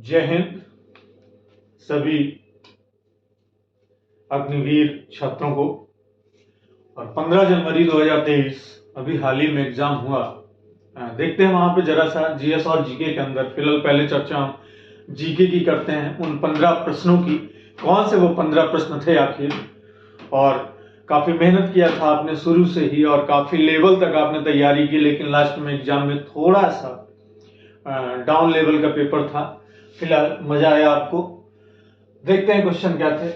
जय हिंद सभी अग्निवीर छात्रों को। और 15 जनवरी 2023 अभी हाल ही में एग्जाम हुआ। देखते हैं वहां पे जरा सा जीएस और जीके के अंदर। फिलहाल पहले चर्चा हम जीके की करते हैं, उन 15 प्रश्नों की। कौन से वो 15 प्रश्न थे आखिर, और काफी मेहनत किया था आपने शुरू से ही और काफी लेवल तक आपने तैयारी की, लेकिन लास्ट में एग्जाम में थोड़ा सा डाउन लेवल का पेपर था। फिलहाल मजा आया आपको। देखते हैं क्वेश्चन क्या थे।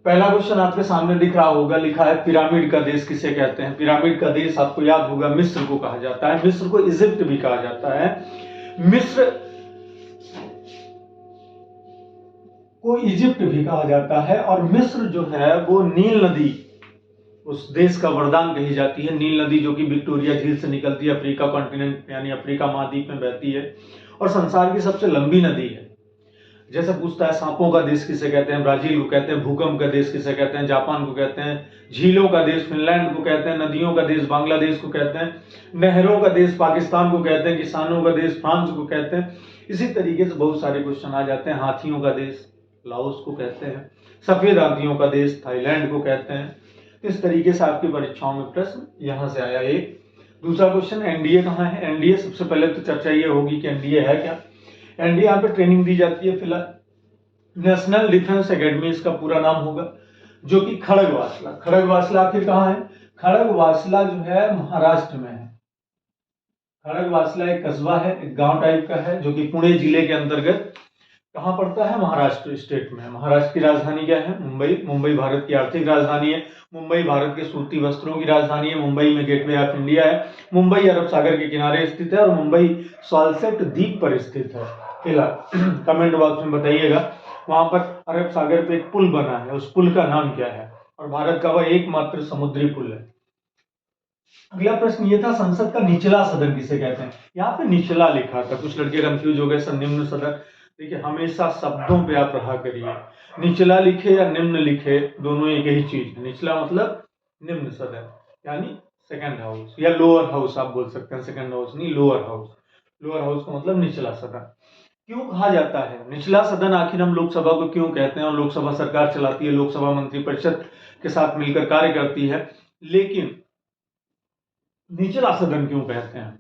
पहला क्वेश्चन आपके सामने दिख रहा होगा, लिखा है पिरामिड का देश किसे कहते हैं। पिरामिड का देश आपको याद होगा मिस्र को कहा जाता है। मिस्र को इजिप्ट भी कहा जाता है। मिस्र को इजिप्ट भी कहा जाता है। और मिस्र जो है वो नील नदी उस देश का वरदान कही जाती है। नील नदी जो कि विक्टोरिया झील से निकलती है, अफ्रीका कॉन्टिनेंट यानी अफ्रीका महाद्वीप में बहती है और संसार की सबसे लंबी नदी है। जैसे पूछता है सांपों का देश किसे कहते हैं, ब्राजील को कहते हैं। भूकंप का देश किसे कहते हैं, जापान को कहते हैं। झीलों का देश फिनलैंड को कहते हैं। नदियों का देश बांग्लादेश को कहते हैं। नहरों का देश पाकिस्तान को कहते हैं। किसानों का देश फ्रांस को कहते हैं। इसी तरीके से बहुत सारे क्वेश्चन आ जाते हैं। हाथियों का देश लाओस को कहते हैं। सफेद हाथियों का देश थाईलैंड को कहते हैं। इस तरीके से आपकी परीक्षाओं में प्रश्न यहां से आया एक। दूसरा क्वेश्चन, एनडीए कहाँ है। एनडीए सबसे पहले तो चर्चा ये होगी कि एनडीए है क्या। एनडीए यहाँ पे ट्रेनिंग दी जाती है। फिलहाल नेशनल डिफेंस एकेडमी इसका पूरा नाम होगा, जो कि खड़गवासला। खड़गवासला आखिर कहाँ है। खड़गवासला जो है महाराष्ट्र में है। खड़गवासला एक कस्बा है, एक गांव टाइप का है, जो कि पुणे जिले के अंतर्गत कहाँ पड़ता है, महाराष्ट्र स्टेट में है। महाराष्ट्र की राजधानी क्या है, मुंबई। मुंबई भारत की आर्थिक राजधानी है। मुंबई भारत के सूती वस्त्रों की राजधानी है। मुंबई में गेटवे ऑफ इंडिया है। मुंबई अरब सागर के किनारे स्थित है और मुंबई सॉल्सेट द्वीप पर स्थित है। फिलहाल कमेंट बॉक्स में बताइएगा, वहां पर अरब सागर पे एक पुल बना है, उस पुल का नाम क्या है, और भारत का वह एकमात्र समुद्री पुल है। अगला प्रश्न ये था, संसद का निचला सदन किसे कहते हैं। यहाँ पे निचला लिखा था, कुछ लड़के कंफ्यूज हो गए सर निम्न सदन। देखिए हमेशा शब्दों पे आप रहा करिए। निचला लिखे या निम्न लिखे दोनों एक ही चीज है। निचला मतलब निम्न सदन यानी सेकंड हाउस, या लोअर हाउस आप बोल सकते हैं। सेकंड हाउस नहीं, लोअर हाउस। लोअर हाउस का मतलब निचला सदन। क्यों कहा जाता है निचला सदन, आखिर हम लोकसभा को क्यों कहते हैं। और लोकसभा सरकार चलाती है, लोकसभा मंत्रिपरिषद के साथ मिलकर कार्य करती है, लेकिन निचला सदन क्यों कहते हैं।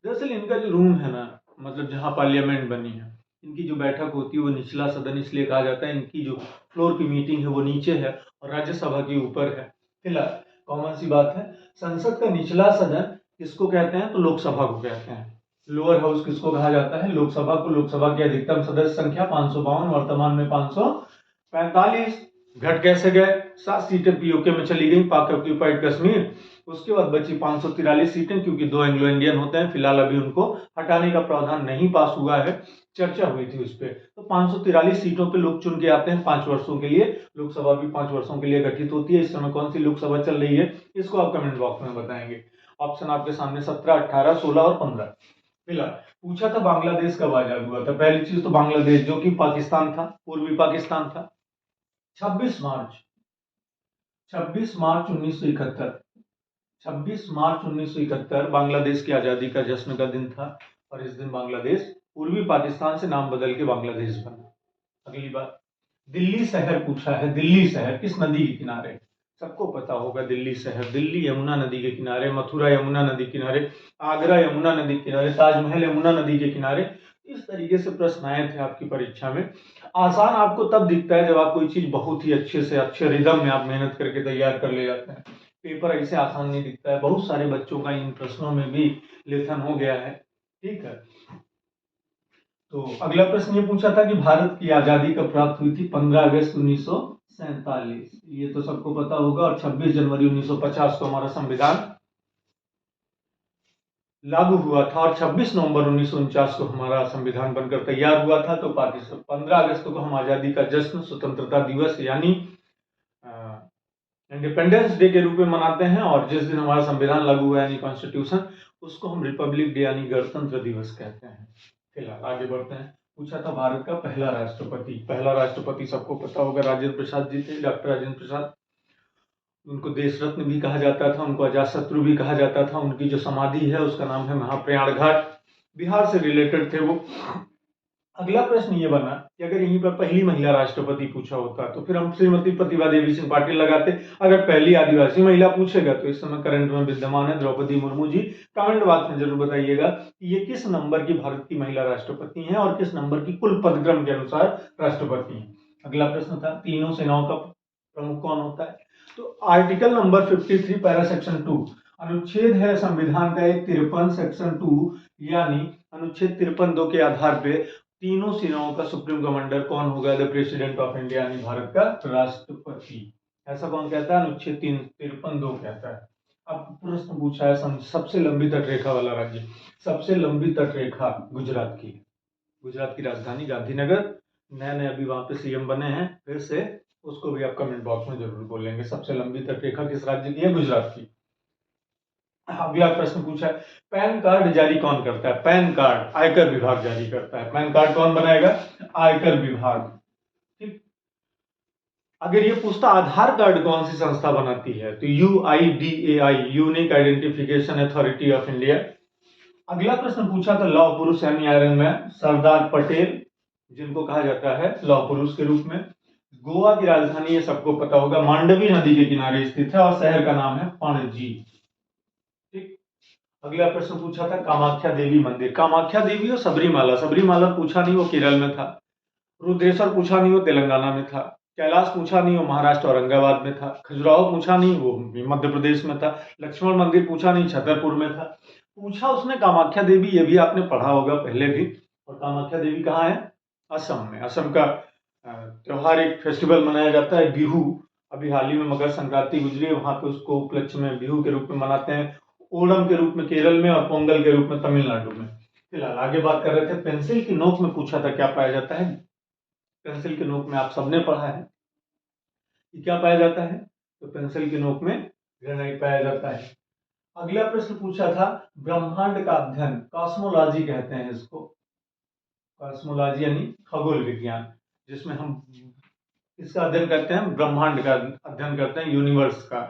दरअसल इनका जो रूम है ना, मतलब जहां पार्लियामेंट बनी है, इनकी जो बैठक होती है वो निचला सदन इसलिए कहा जाता है। इनकी जो फ्लोर की मीटिंग है वो नीचे है और राज्यसभा की ऊपर है। फिलहाल कॉमन सी बात है, संसद का निचला सदन किसको कहते हैं, तो लोकसभा को कहते हैं। लोअर हाउस किसको कहा जाता है, लोकसभा को। लोकसभा की अधिकतम सदस्य संख्या 552, वर्तमान में 545। घट कैसे गए, 7 सीटें पीओके में चली गई, पाक ऑक्यूपाइड कश्मीर। उसके बाद बची 543 सीटें, क्योंकि 2 एंग्लो इंडियन होते हैं। फिलहाल अभी उनको हटाने का प्रावधान नहीं पास हुआ है, चर्चा हुई थी उस पर। तो 543 सीटों पे लोग चुन के आते हैं 5 वर्षों के लिए। लोकसभा भी 5 वर्षों के लिए गठित होती है। इस समय कौन सी लोकसभा चल रही है, इसको आप कमेंट बॉक्स में बताएंगे। ऑप्शन आपके सामने 17, 18, 16 और 15। फिलहाल पूछा था बांग्लादेश कब आजाद हुआ था। पहली चीज तो बांग्लादेश जो कि पाकिस्तान था, पूर्वी पाकिस्तान था। 26 मार्च 1971, 26 मार्च 1971 बांग्लादेश की आजादी का जश्न का दिन था। और इस दिन बांग्लादेश पूर्वी पाकिस्तान से नाम बदल के बांग्लादेश बना। अगली बात, दिल्ली शहर पूछा है। दिल्ली शहर किस नदी के किनारे, सबको पता होगा दिल्ली शहर। दिल्ली यमुना नदी के किनारे, मथुरा यमुना नदी के किनारे, आगरा यमुना नदी के किनारे, ताजमहल यमुना नदी के किनारे। इस तरीके से प्रश्न आए थे आपकी परीक्षा में। आसान आपको तब दिखता है जब आप कोई चीज बहुत ही अच्छे से अच्छे रिदम में आप मेहनत करके तैयार कर ले जाते हैं। पेपर ऐसे आसान नहीं दिखता है। बहुत सारे बच्चों का इन प्रश्नों में भी लेखन हो गया है। ठीक है, तो अगला प्रश्न ये पूछा था कि भारत की आजादी कब प्राप्त हुई थी। 15 अगस्त 1947, ये तो सबको पता होगा। और 26 जनवरी 1950 को हमारा संविधान लागू हुआ था और 26 नवंबर 1949 को हमारा संविधान बनकर तैयार हुआ था। तो पाकिस्तान 15 अगस्त को हम आजादी का जश्न, स्वतंत्रता दिवस यानी इंडिपेंडेंस डे के रूप में मनाते हैं। और जिस दिन हमारा संविधान लागू हुआ यानी कॉन्स्टिट्यूशन, उसको हम रिपब्लिक डे यानी गणतंत्र दिवस कहते हैं। फिलहाल आगे बढ़ते हैं। पूछा था भारत का पहला राष्ट्रपति। पहला राष्ट्रपति सबको पता होगा, राजेंद्र प्रसाद जी थे, डॉक्टर राजेंद्र प्रसाद। उनको देश रत्न भी कहा जाता था, उनको अजात शत्रु भी कहा जाता था। उनकी जो समाधि है उसका नाम है महाप्रयाण घाट। बिहार से रिलेटेड थे वो। अगला प्रश्न ये बना कि अगर यहीं पर पहली महिला राष्ट्रपति पूछा होता तो फिर हम श्रीमती प्रतिभा देवी सिंह पाटिल लगाते। अगर पहली आदिवासी महिला पूछेगा तो इस समय करंट में विद्यमान है द्रौपदी मुर्मू जी। कमेंट बॉक्स में जरूर बताइएगा कि ये किस नंबर की भारत की महिला राष्ट्रपति हैं और किस नंबर की कुल पदक्रम के अनुसार राष्ट्रपति हैं। अगला प्रश्न था तीनों सेनाओं का प्रमुख कौन होता है। तो आर्टिकल नंबर 53 पैरा सेक्शन 2 अनुच्छेद है संविधान का एक 53 सेक्शन 2 यानी अनुच्छेद 53(2) के आधार पे तीनों सेनाओं का सुप्रीम कमांडर कौन होगा, द प्रेसिडेंट ऑफ इंडिया यानी भारत का राष्ट्रपति। ऐसा कौन कहता है, अनुच्छेद 53(2) कहता है। अब प्रश्न पूछा है सबसे लंबी तटरेखा वाला राज्य। सबसे लंबी तटरेखा गुजरात की, गुजरात की राजधानी गांधीनगर। नए नए अभी वहां पे सीएम बने हैं फिर से, उसको भी आप कमेंट बॉक्स में जरूर बोलेंगे। सबसे लंबी तटरेखा किस राज्य की है, गुजरात की। अगला प्रश्न पूछा है पैन कार्ड जारी कौन करता है। पैन कार्ड आयकर विभाग जारी करता है। पैन कार्ड कौन बनाएगा, आयकर विभाग। ठीक। अगर ये पूछता आधार कार्ड कौन सी संस्था बनाती है तो UIDAI unique identification authority of India. अगला प्रश्न पूछा था लौह पुरुष यानी आयरन मैन सरदार पटेल, जिनको कहा जाता है लौह पुरुष के रूप में। गोवा की राजधानी ये सबको पता होगा, मांडवी नदी के किनारे स्थित है और शहर का नाम है पणजी। ठीक। अगला प्रश्न पूछा था कामाख्या देवी मंदिर। कामाख्या देवी और सबरीमाला, सबरीमाला पूछा नहीं, वो केरल में था। रुद्रेश्वर पूछा नहीं, वो तेलंगाना में था। कैलाश पूछा नहीं, वो महाराष्ट्र औरंगाबाद में था। खजुराहो पूछा नहीं, वो मध्य प्रदेश में था। लक्ष्मण मंदिर पूछा नहीं, छतरपुर में था। पूछा उसने कामाख्या देवी, ये भी आपने पढ़ा होगा पहले भी। और कामाख्या देवी कहाँ है, असम में। असम का त्योहार, एक फेस्टिवल मनाया जाता है बिहू। अभी हाल ही में मकर संक्रांति गुजरी है, वहां पे उसको उपलक्ष्य में बिहू के रूप में मनाते हैं। ओणम के रूप में केरल में और पोंगल के रूप में तमिलनाडु में। फिलहाल आगे बात कर रहे थे पेंसिल की नोक में पूछा था क्या पाया जाता है। पेंसिल की नोक में आप सबने पढ़ा है कि क्या पाया जाता है, तो पेंसिल की नोक में ग्रेनाइट पाया जाता है। अगला प्रश्न पूछा था ब्रह्मांड का अध्ययन, कॉस्मोलॉजी कहते हैं इसको। कॉस्मोलॉजी यानी खगोल विज्ञान, जिसमें हम इसका अध्ययन करते हैं, ब्रह्मांड का अध्ययन करते हैं, यूनिवर्स का।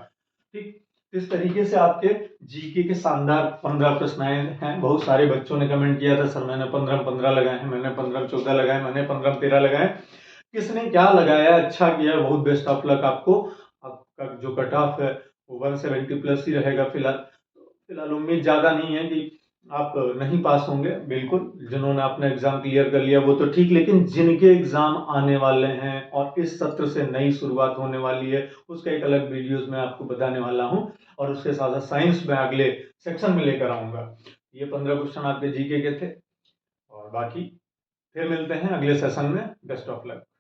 ठीक। इस तरीके से आपके जीके के शानदार 15 प्रश्न आए हैं। बहुत सारे बच्चों ने कमेंट किया था सर मैंने 15 लगाए हैं, मैंने 15 लगाए, मैंने 13 लगाए। किसने क्या लगाया, अच्छा किया, बहुत बेस्ट ऑफ लक आपको। आपका जो कट ऑफ है वो 170 प्लस ही रहेगा फिलहाल उम्मीद ज्यादा नहीं है कि आप नहीं पास होंगे। बिल्कुल, जिन्होंने अपना एग्जाम क्लियर कर लिया वो तो ठीक, लेकिन जिनके एग्जाम आने वाले हैं और इस सत्र से नई शुरुआत होने वाली है, उसका एक अलग वीडियोस में आपको बताने वाला हूं। और उसके साथ साथ साइंस में अगले सेक्शन में लेकर आऊंगा। ये 15 क्वेश्चन आपके जीके के थे और बाकी फिर मिलते हैं अगले सेशन में। Best of luck.